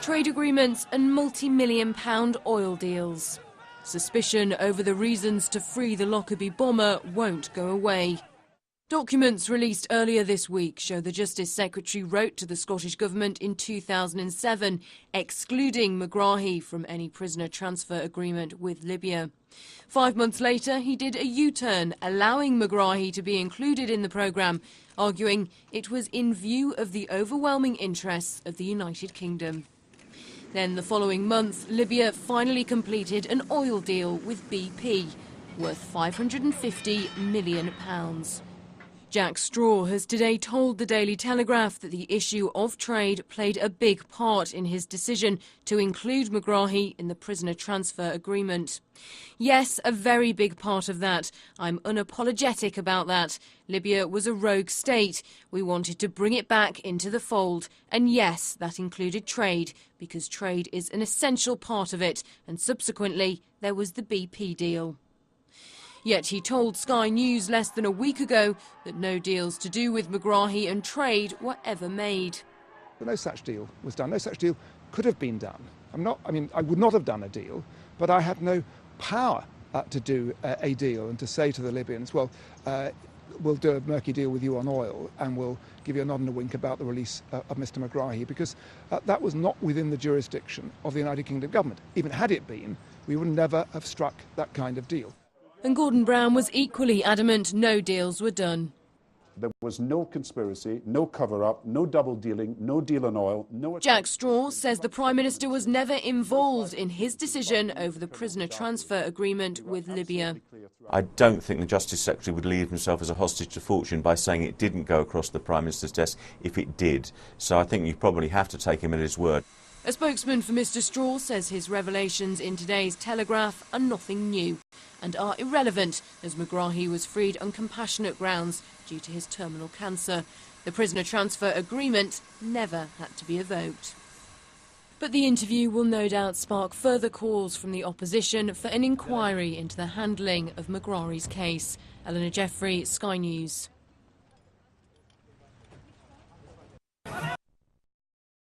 trade agreements and multi-million-pound oil deals. Suspicion over the reasons to free the Lockerbie bomber won't go away. Documents released earlier this week show the Justice Secretary wrote to the Scottish Government in 2007, excluding Megrahi from any prisoner transfer agreement with Libya. 5 months later, he did a U-turn, allowing Megrahi to be included in the programme, arguing it was in view of the overwhelming interests of the United Kingdom. Then the following month, Libya finally completed an oil deal with BP, worth £550 million. Jack Straw has today told the Daily Telegraph that the issue of trade played a big part in his decision to include Megrahi in the prisoner transfer agreement. Yes, a very big part of that. I'm unapologetic about that. Libya was a rogue state. We wanted to bring it back into the fold. And yes, that included trade, because trade is an essential part of it. And subsequently, there was the BP deal. Yet he told Sky News less than a week ago that no deals to do with Megrahi and trade were ever made. No such deal was done. No such deal could have been done. I would not have done a deal, but I had no power to do a deal and to say to the Libyans, well, we'll do a murky deal with you on oil and we'll give you a nod and a wink about the release of Mr Megrahi, because that was not within the jurisdiction of the United Kingdom government. Even had it been, we would never have struck that kind of deal. And Gordon Brown was equally adamant no deals were done. There was no conspiracy, no cover-up, no double-dealing, no deal on oil, no... Jack Straw says the Prime Minister was never involved in his decision over the prisoner transfer agreement with Libya. I don't think the Justice Secretary would leave himself as a hostage to fortune by saying it didn't go across the Prime Minister's desk if it did. So I think you probably have to take him at his word. A spokesman for Mr Straw says his revelations in today's Telegraph are nothing new and are irrelevant, as Megrahi was freed on compassionate grounds due to his terminal cancer. The prisoner transfer agreement never had to be evoked. But the interview will no doubt spark further calls from the opposition for an inquiry into the handling of Megrahi's case. Eleanor Jeffrey, Sky News.